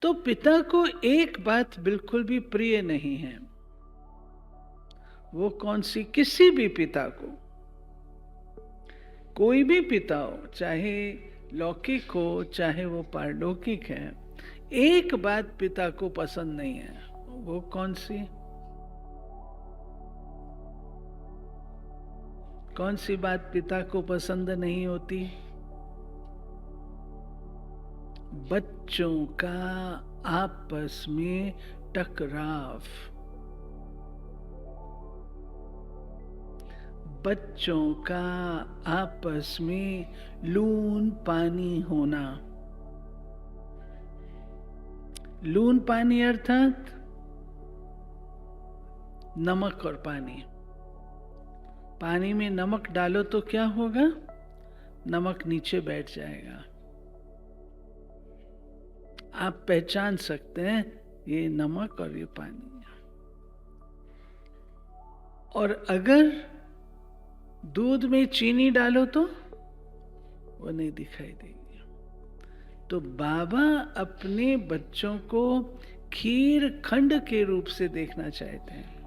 तो पिता को एक बात बिल्कुल भी प्रिय नहीं है। वो कौन सी? किसी भी पिता को, कोई भी पिता हो, चाहे लौकिक हो चाहे वो पारलौकिक है, एक बात पिता को पसंद नहीं है। वो कौन सी? कौन सी बात पिता को पसंद नहीं होती? बच्चों का आपस में टकराव, बच्चों का आपस में लून पानी होना। लून पानी अर्थात नमक और पानी। पानी में नमक डालो तो क्या होगा? नमक नीचे बैठ जाएगा। आप पहचान सकते हैं ये नमक और ये पानी। और अगर दूध में चीनी डालो तो वो नहीं दिखाई देगी। तो बाबा अपने बच्चों को खीर खंड के रूप से देखना चाहते हैं,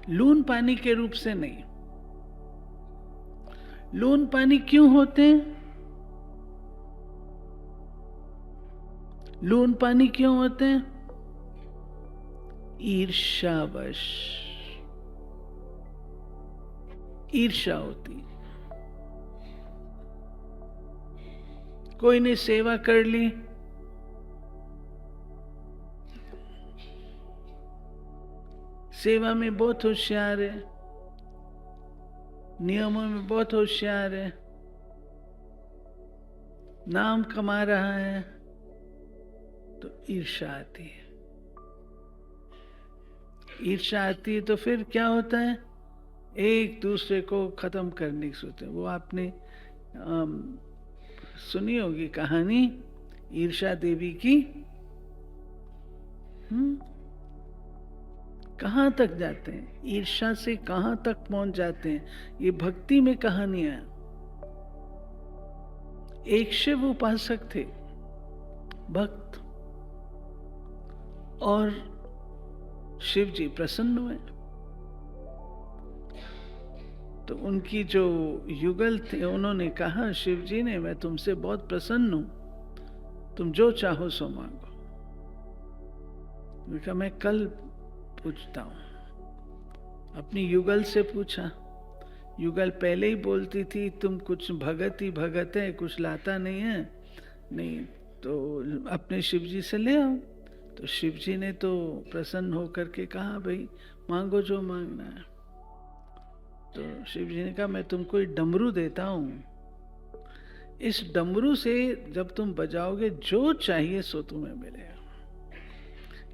लून पानी के रूप से नहीं। लून पानी क्यों होते हैं? लून पानी क्यों होते हैं? ईर्ष्यावश। ईर्ष्या होती। कोई ने सेवा कर ली, सेवा में बहुत होशियार है, नियमों में बहुत होशियार है, नाम कमा रहा है, तो ईर्ष्या आती है। ईर्ष्या आती है तो फिर क्या होता है? एक दूसरे को खत्म करने की सोचते हैं। वो आपने सुनी होगी कहानी ईर्ष्या देवी की। कहां तक जाते हैं? ईर्ष्या से कहां तक पहुंच जाते हैं? ये भक्ति में कहानियां। एक शिव उपासक थे, भक्त, और शिव जी प्रसन्न हुए। तो उनकी जो युगल थे उन्होंने कहा शिव जी ने, मैं तुमसे बहुत प्रसन्न हूं, तुम जो चाहो सो मांगो। कहा मैं कल पूछता हूं। अपनी युगल से पूछा। युगल पहले ही बोलती थी तुम कुछ भगत ही भगत है, कुछ लाता नहीं है। नहीं तो अपने शिव जी से ले आओ। तो शिव जी ने तो प्रसन्न होकर के कहा भाई मांगो जो मांगना है। तो शिव जी ने कहा मैं तुमको एक डमरू देता हूं, इस डमरू से जब तुम बजाओगे जो चाहिए सो तुम्हें मिलेगा।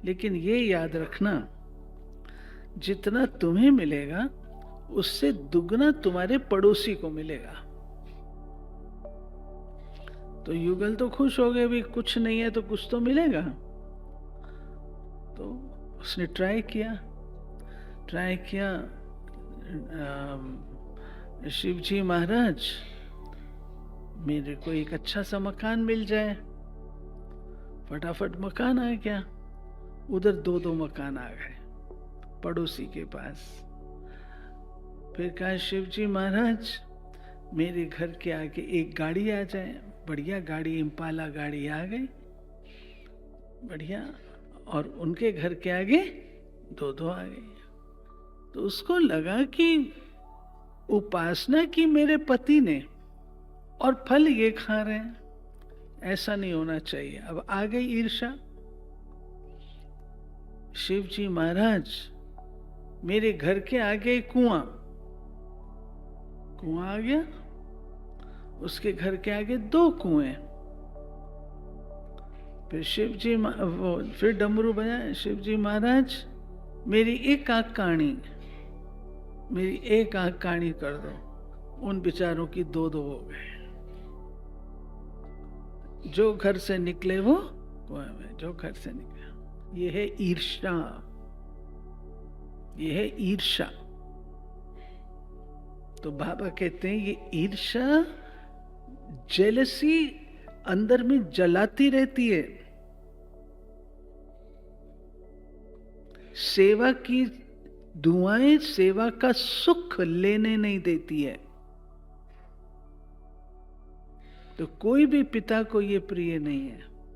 लेकिन ये याद रखना, जितना तुम्हें मिलेगा उससे दुगना तुम्हारे पड़ोसी को मिलेगा। तो युगल तो खुश हो गए, भी कुछ नहीं है तो कुछ तो मिलेगा। तो उसने ट्राई किया। शिव जी महाराज मेरे को एक अच्छा सा मकान मिल जाए। फटाफट मकान आ गया। उधर दो दो मकान आ गए पड़ोसी के पास। फिर कहा शिव जी महाराज मेरे घर के आगे एक गाड़ी आ जाए। बढ़िया गाड़ी, इम्पाला गाड़ी आ गई, बढ़िया। और उनके घर के आगे दो दो आ गई। तो उसको लगा कि उपासना की मेरे पति ने और फल ये खा रहे हैं, ऐसा नहीं होना चाहिए। अब आ गई ईर्ष्या। शिव जी महाराज मेरे घर के आगे कुआं आ गया, उसके घर के आगे दो कुएं। फिर शिव जी फिर डमरू बजाए। शिव जी महाराज मेरी एक आंख काणी कर दो। उन बेचारों की दो दो हो गए। जो घर से निकले वो कुएं में, जो घर से निकले। ये है ईर्ष्या, ये है ईर्ष्या। तो बाबा कहते हैं ये ईर्ष्या, जेलसी अंदर में जलाती रहती है। सेवा की धुआएं सेवा का सुख लेने नहीं देती है। तो कोई भी पिता को ये प्रिय नहीं है।